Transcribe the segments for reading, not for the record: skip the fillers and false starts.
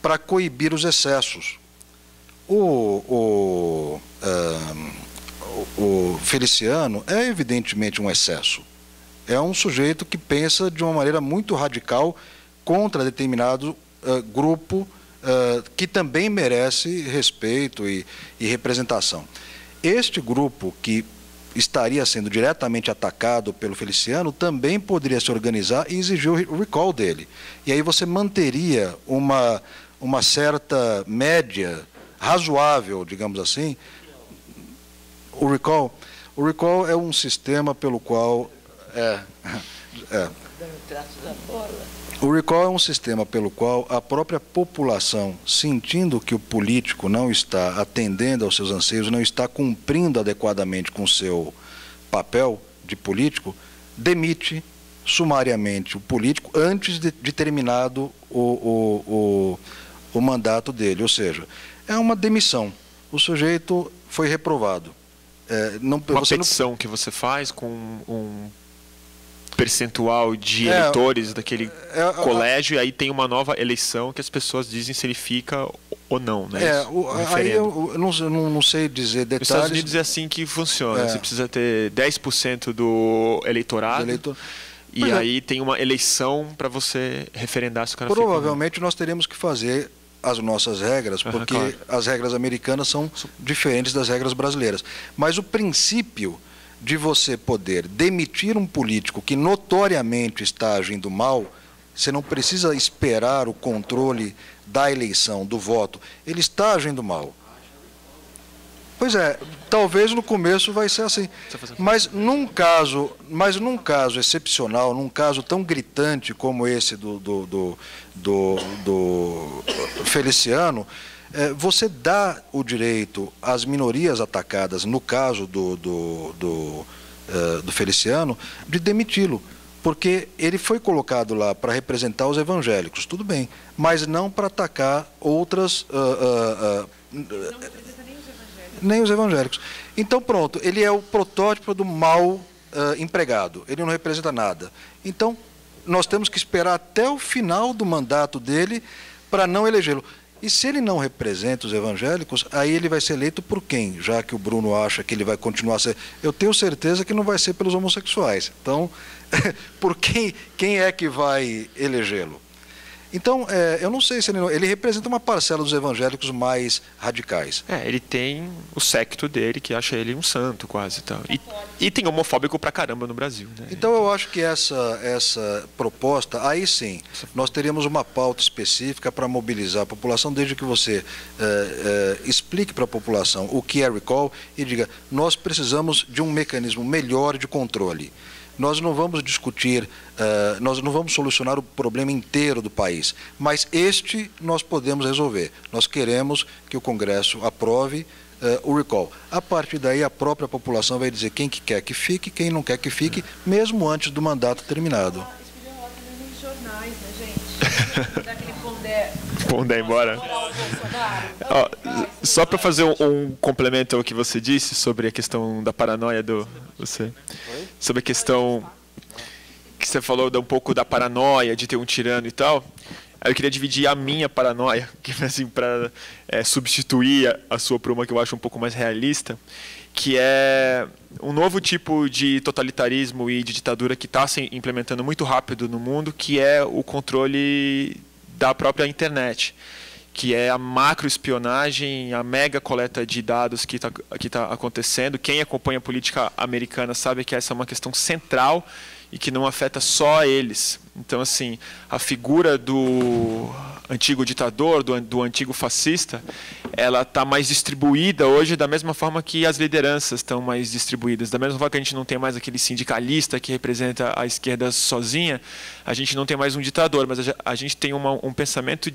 para coibir os excessos. O Feliciano é evidentemente um excesso. É um sujeito que pensa de uma maneira muito radical contra determinado grupo que também merece respeito e representação. Este grupo que estaria sendo diretamente atacado pelo Feliciano também poderia se organizar e exigir o recall dele. E aí você manteria uma certa média razoável, digamos assim. O recall é um sistema pelo qual... O recall é um sistema pelo qual a própria população, sentindo que o político não está atendendo aos seus anseios, não está cumprindo adequadamente com o seu papel de político, demite sumariamente o político antes de terminado o mandato dele. Ou seja, é uma demissão. O sujeito foi reprovado. Uma petição que você faz com um percentual de eleitores daquele colégio, e aí tem uma nova eleição que as pessoas dizem se ele fica ou não, né? Aí eu não sei dizer detalhes. Nos Estados Unidos é assim que funciona. Você precisa ter 10% do eleitorado. E aí tem uma eleição para você referendar se o cara fica. Provavelmente nós teremos que fazer as nossas regras, porque claro, as regras americanas são diferentes das regras brasileiras. Mas o princípio de você poder demitir um político que notoriamente está agindo mal, você não precisa esperar o controle da eleição, do voto. Ele está agindo mal. Pois é, talvez no começo vai ser assim. Mas num caso excepcional, num caso tão gritante como esse do Feliciano, você dá o direito às minorias atacadas, no caso do Feliciano, de demiti-lo. Porque ele foi colocado lá para representar os evangélicos, tudo bem, mas não para atacar outras... nem os evangélicos. Então, pronto, ele é o protótipo do mal empregado, ele não representa nada. Então, nós temos que esperar até o final do mandato dele para não elegê-lo. E se ele não representa os evangélicos, aí ele vai ser eleito por quem? Já que o Bruno acha que ele vai continuar a ser... Eu tenho certeza que não vai ser pelos homossexuais. Então, por quem é que vai elegê-lo? Então, eu não sei se ele representa uma parcela dos evangélicos mais radicais. Ele tem o séquito dele, que acha ele um santo quase. Tá? E tem homofóbico pra caramba no Brasil. Né? Então, eu acho que essa proposta, aí sim, nós teríamos uma pauta específica para mobilizar a população, desde que você explique para a população o que é recall e diga, nós precisamos de um mecanismo melhor de controle. Nós não vamos discutir, nós não vamos solucionar o problema inteiro do país, mas este nós podemos resolver. Nós queremos que o Congresso aprove o recall. A partir daí, a própria população vai dizer quem que quer que fique, quem não quer que fique, mesmo antes do mandato terminado. Nos jornais, né, gente? Daquele Pondé embora. Só para fazer um complemento ao que você disse sobre a questão da paranoia sobre a questão que você falou um pouco da paranoia de ter um tirano e tal. Eu queria dividir a minha paranoia, assim, para substituir a sua por uma que eu acho um pouco mais realista, que é um novo tipo de totalitarismo e de ditadura que está se implementando muito rápido no mundo, que é o controle da própria internet, que é a macroespionagem, a mega coleta de dados que tá acontecendo. Quem acompanha a política americana sabe que essa é uma questão central e que não afeta só eles. Então, assim, a figura do antigo ditador, do antigo fascista, ela está mais distribuída hoje da mesma forma que as lideranças estão mais distribuídas. Da mesma forma que a gente não tem mais aquele sindicalista que representa a esquerda sozinha, a gente não tem mais um ditador, mas a gente tem um pensamento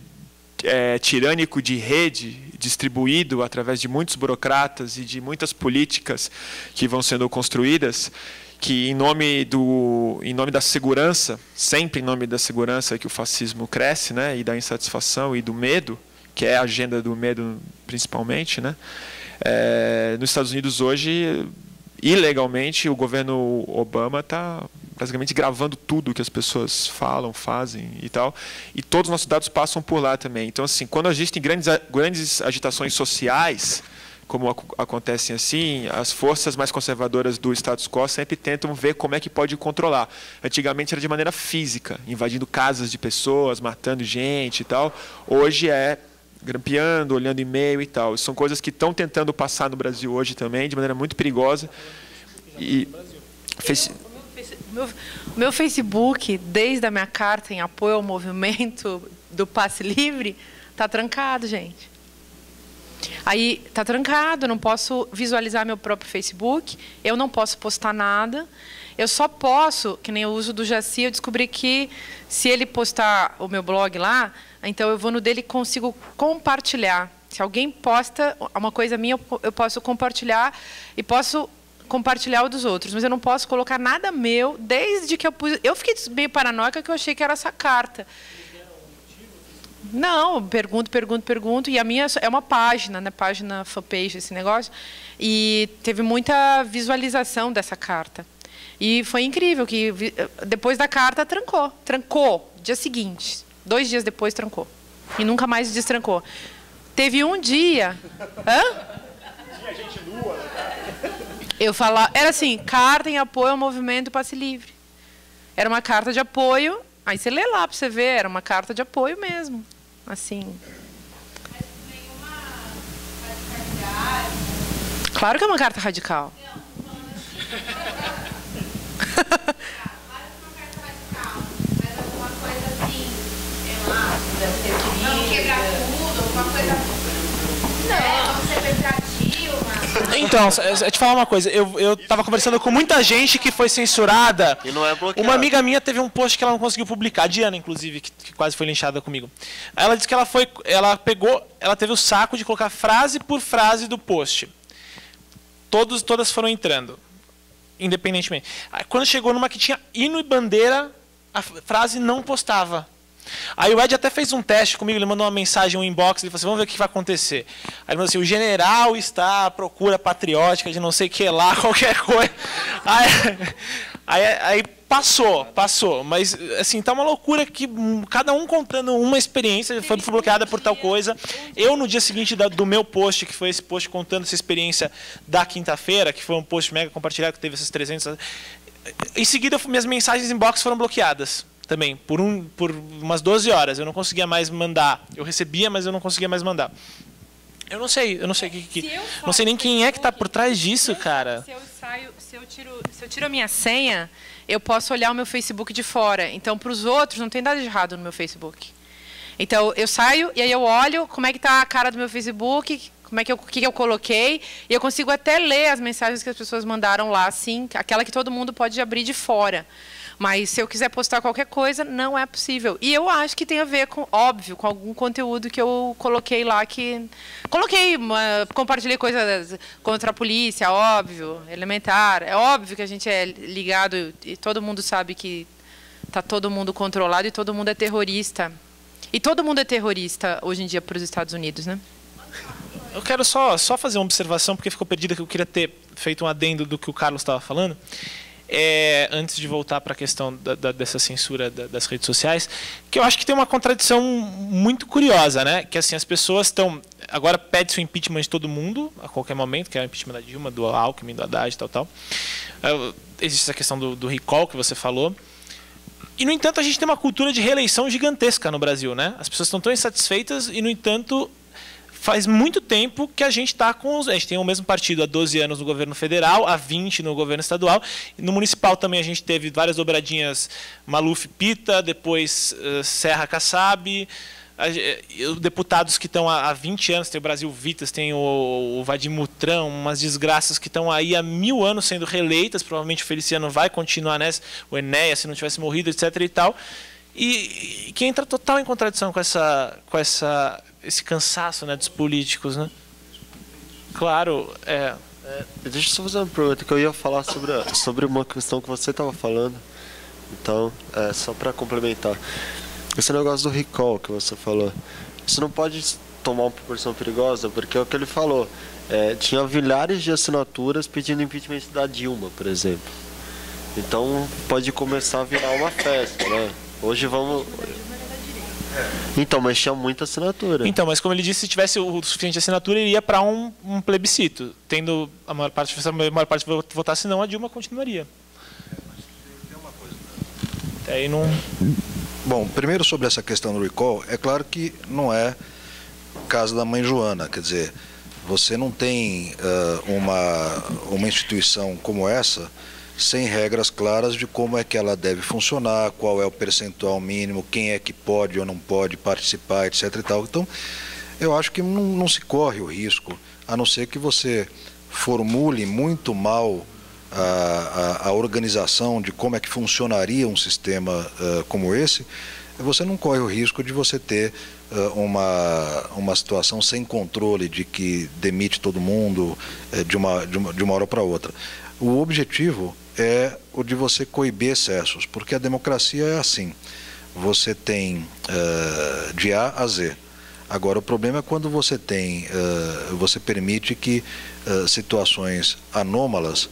tirânico de rede distribuído através de muitos burocratas e de muitas políticas que vão sendo construídas, que em nome da segurança, sempre em nome da segurança que o fascismo cresce, né, e da insatisfação e do medo, que é a agenda do medo principalmente, né, nos Estados Unidos hoje, ilegalmente, o governo Obama está basicamente gravando tudo que as pessoas falam, fazem e tal. E todos os nossos dados passam por lá também. Então, assim, quando a gente tem grandes agitações sociais, como acontecem assim, as forças mais conservadoras do status quo sempre tentam ver como é que pode controlar. Antigamente era de maneira física, invadindo casas de pessoas, matando gente e tal. Hoje é grampeando, olhando e-mail e tal. São coisas que estão tentando passar no Brasil hoje também, de maneira muito perigosa. E o meu Facebook, desde a minha carta em apoio ao movimento do Passe Livre, está trancado, gente. Aí está trancado, eu não posso visualizar meu próprio Facebook, eu não posso postar nada. Eu só posso, que nem o uso do Jaci, eu descobri que se ele postar o meu blog lá, então eu vou no dele e consigo compartilhar. Se alguém posta uma coisa minha, eu posso compartilhar e posso compartilhar o dos outros, mas eu não posso colocar nada meu desde que eu pus. Eu fiquei meio paranoica que eu achei que era essa carta. Não, pergunto. E a minha é uma página, né? Página fanpage, esse negócio. E teve muita visualização dessa carta. E foi incrível que depois da carta trancou, dia seguinte. 2 dias depois trancou. E nunca mais destrancou. Teve um dia... Hã? Tinha gente nua, né? Eu falava... Era assim, carta em apoio ao movimento Passe Livre. Era uma carta de apoio... Aí você lê lá para você ver, era uma carta de apoio mesmo. Assim. Mas nenhuma radicalidade. Claro que é uma carta radical. Não, claro que é uma carta radical, mas alguma coisa assim, sei lá, não quebrar tudo, alguma coisa. Não, vamos ser petrativa. Então, eu te falar uma coisa, eu tava conversando com muita gente que foi censurada. E não é bloqueado. Uma amiga minha teve um post que ela não conseguiu publicar, a Diana, inclusive, que quase foi linchada comigo. Ela disse que ela teve o saco de colocar frase por frase do post. Todas foram entrando, independentemente. Quando chegou numa que tinha hino e bandeira, a frase não postava. Aí o Ed até fez um teste comigo, ele mandou uma mensagem, um inbox, ele falou assim, vamos ver o que vai acontecer. Aí ele falou assim, o general está à procura patriótica de não sei o que lá, qualquer coisa. Aí passou, mas assim, tá uma loucura que cada um contando uma experiência, foi bloqueada por tal coisa. Eu, no dia seguinte do meu post, que foi esse post contando essa experiência da quinta-feira, que foi um post mega compartilhado, que teve essas 300... Em seguida, minhas mensagens inbox foram bloqueadas. Também, por umas 12 horas. Eu não conseguia mais mandar. Eu recebia, mas eu não conseguia mais mandar. Eu não sei não sei nem quem é que está por trás disso, cara. Se eu tiro a minha senha, eu posso olhar o meu Facebook de fora. Então, para os outros, não tem nada de errado no meu Facebook. Então, eu saio e aí eu olho como é que está a cara do meu Facebook, o que eu coloquei, e eu consigo até ler as mensagens que as pessoas mandaram lá, assim, aquela que todo mundo pode abrir de fora. Mas se eu quiser postar qualquer coisa, não é possível. E eu acho que tem a ver com, óbvio, com algum conteúdo que eu coloquei lá que... compartilhei coisas contra a polícia, óbvio, elementar. É óbvio que a gente é ligado e todo mundo sabe que está todo mundo controlado e todo mundo é terrorista. E todo mundo é terrorista hoje em dia para os Estados Unidos, né? Eu quero só fazer uma observação, porque ficou perdida, que eu queria ter feito um adendo do que o Carlos estava falando. Antes de voltar para a questão dessa censura das redes sociais, que eu acho que tem uma contradição muito curiosa, né? Que assim, as pessoas estão... Agora pede-se o impeachment de todo mundo, a qualquer momento, que é o impeachment da Dilma, do Alckmin, do Haddad, tal. Existe essa questão do recall que você falou. E, no entanto, a gente tem uma cultura de reeleição gigantesca no Brasil, né? As pessoas estão tão insatisfeitas e, no entanto... Faz muito tempo que a gente está com... A gente tem o mesmo partido há 12 anos no governo federal, há 20 no governo estadual. No municipal também a gente teve várias dobradinhas Maluf-Pita, depois Serra Kassab. Deputados que estão há 20 anos, tem o Brasil Vitas, tem o Vadim Mutrão, umas desgraças que estão aí há 1000 anos sendo reeleitas. Provavelmente o Feliciano vai continuar nessa, o Enéas, se não tivesse morrido, etc. e tal. E que entra total em contradição com esse cansaço, né, dos políticos, né? Claro, Deixa eu só fazer uma pergunta, que eu ia falar sobre uma questão que você estava falando. Então, só para complementar. Esse negócio do recall que você falou, isso não pode tomar uma proporção perigosa, porque é o que ele falou. Tinha milhares de assinaturas pedindo impeachment da Dilma, por exemplo. Então pode começar a virar uma festa, né? Hoje vamos... Então, mas tinha muita assinatura. Então, mas como ele disse, se tivesse o suficiente assinatura, iria para um plebiscito. Tendo a maior parte votasse não, a Dilma continuaria. Até aí não... Bom, primeiro sobre essa questão do recall, é claro que não é caso da mãe Joana, quer dizer, você não tem uma instituição como essa sem regras claras de como é que ela deve funcionar, qual é o percentual mínimo, quem é que pode ou não pode participar, etc. e tal. Então, eu acho que não se corre o risco, a não ser que você formule muito mal a organização de como é que funcionaria um sistema como esse, você não corre o risco de você ter uma situação sem controle, de que demite todo mundo de uma hora para outra. O objetivo é o de você coibir excessos, porque a democracia é assim, você tem de A a Z. Agora, o problema é quando você você permite que situações anômalas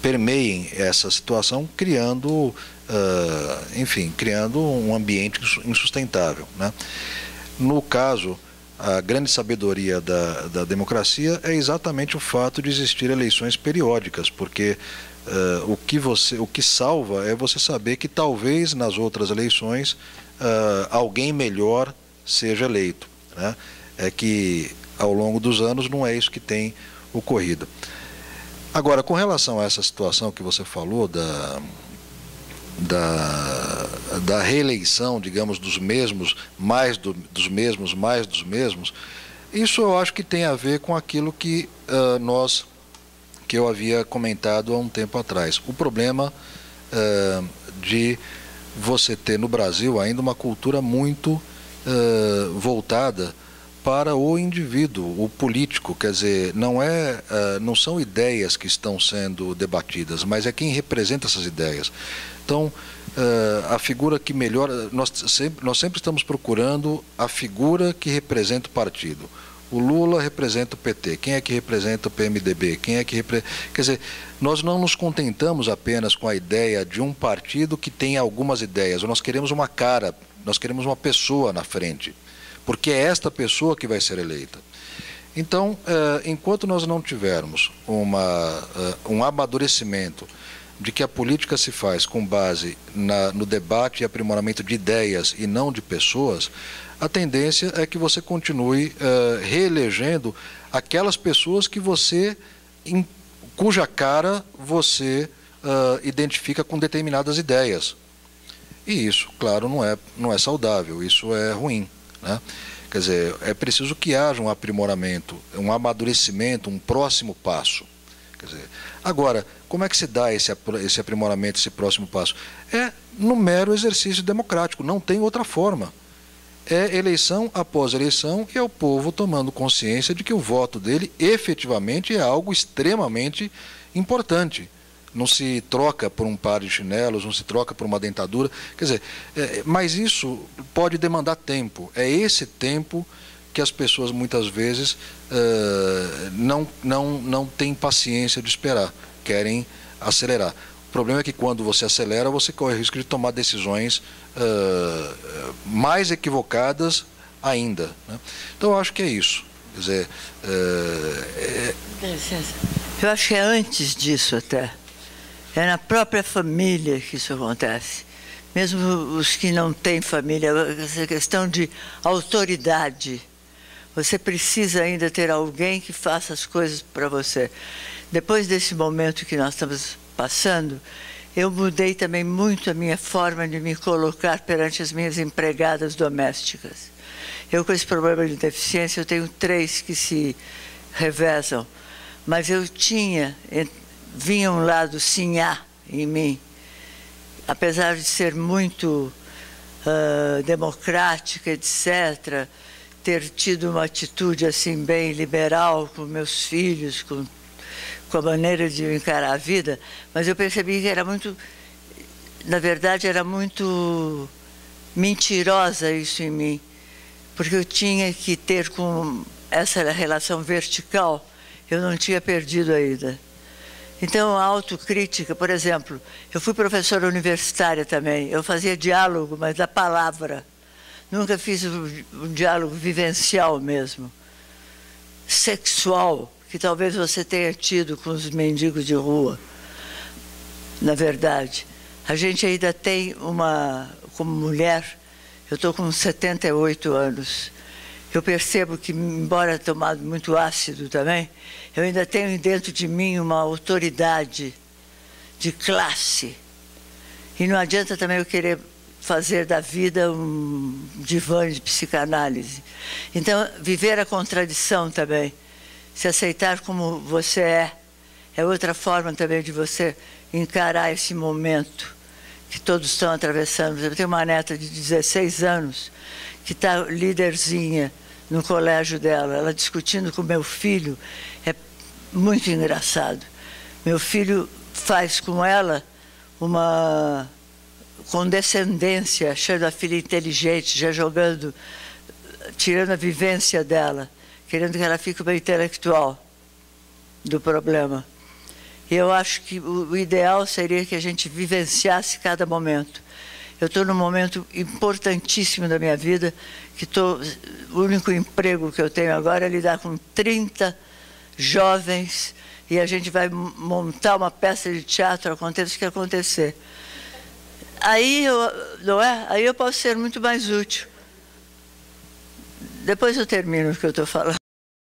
permeiem essa situação, criando um ambiente insustentável, né? No caso, a grande sabedoria da democracia é exatamente o fato de existir eleições periódicas, porque o que salva é você saber que talvez nas outras eleições alguém melhor seja eleito, né? É que ao longo dos anos não é isso que tem ocorrido. Agora, com relação a essa situação que você falou da reeleição, digamos, dos mesmos, dos mesmos, isso eu acho que tem a ver com aquilo que eu havia comentado há um tempo atrás. O problema de você ter no Brasil ainda uma cultura muito voltada para o indivíduo, o político, quer dizer, não são ideias que estão sendo debatidas, mas é quem representa essas ideias. Então, a figura que melhora, nós sempre estamos procurando a figura que representa o partido. O Lula representa o PT, quem é que representa o PMDB, quer dizer, nós não nos contentamos apenas com a ideia de um partido que tem algumas ideias, nós queremos uma cara, nós queremos uma pessoa na frente, porque é esta pessoa que vai ser eleita. Então, enquanto nós não tivermos um amadurecimento de que a política se faz com base no debate e aprimoramento de ideias e não de pessoas, a tendência é que você continue reelegendo aquelas pessoas que cuja cara você identifica com determinadas ideias. E isso, claro, não é saudável, isso é ruim, né? Quer dizer, é preciso que haja um aprimoramento, um amadurecimento, um próximo passo. Quer dizer, agora, como é que se dá esse aprimoramento, esse próximo passo? É no mero exercício democrático, não tem outra forma. É eleição após eleição e é o povo tomando consciência de que o voto dele efetivamente é algo extremamente importante. Não se troca por um par de chinelos, não se troca por uma dentadura. Quer dizer, mas isso pode demandar tempo. É esse tempo que as pessoas muitas vezes não têm paciência de esperar, querem acelerar. O problema é que quando você acelera, você corre o risco de tomar decisões mais equivocadas ainda, né? Então, eu acho que é isso. Quer dizer, eu acho que é antes disso até. É na própria família que isso acontece. Mesmo os que não têm família, essa questão de autoridade. Você precisa ainda ter alguém que faça as coisas para você. Depois desse momento que nós estamos passando, eu mudei também muito a minha forma de me colocar perante as minhas empregadas domésticas. Eu, com esse problema de deficiência, eu tenho 3 que se revezam, mas eu vinha um lado sinhá em mim, apesar de ser muito democrática, etc., ter tido uma atitude assim bem liberal com meus filhos, com a maneira de encarar a vida, mas eu percebi que era muito, na verdade, era muito mentirosa isso em mim, porque eu tinha que ter com essa relação vertical, eu não tinha perdido ainda. Então, a autocrítica, por exemplo, eu fui professora universitária também, eu fazia diálogo, mas da palavra. Nunca fiz um diálogo vivencial mesmo, sexual, que talvez você tenha tido com os mendigos de rua. Na verdade, a gente ainda tem como mulher, eu estou com 78 anos, eu percebo que, embora tomado muito ácido também, eu ainda tenho dentro de mim uma autoridade de classe. E não adianta também eu querer fazer da vida um divã de psicanálise. Então, viver a contradição também, se aceitar como você é outra forma também de você encarar esse momento que todos estão atravessando. Eu tenho uma neta de 16 anos que está líderzinha no colégio dela, ela discutindo com meu filho, é muito engraçado. Meu filho faz com ela uma condescendência, achando a filha inteligente, já jogando, tirando a vivência dela, querendo que ela fique uma intelectual do problema. E eu acho que o ideal seria que a gente vivenciasse cada momento. Eu estou num momento importantíssimo da minha vida, que o único emprego que eu tenho agora é lidar com 30 jovens e a gente vai montar uma peça de teatro, aconteça o que acontecer. Aí Aí eu posso ser muito mais útil. Depois eu termino o que eu estou falando.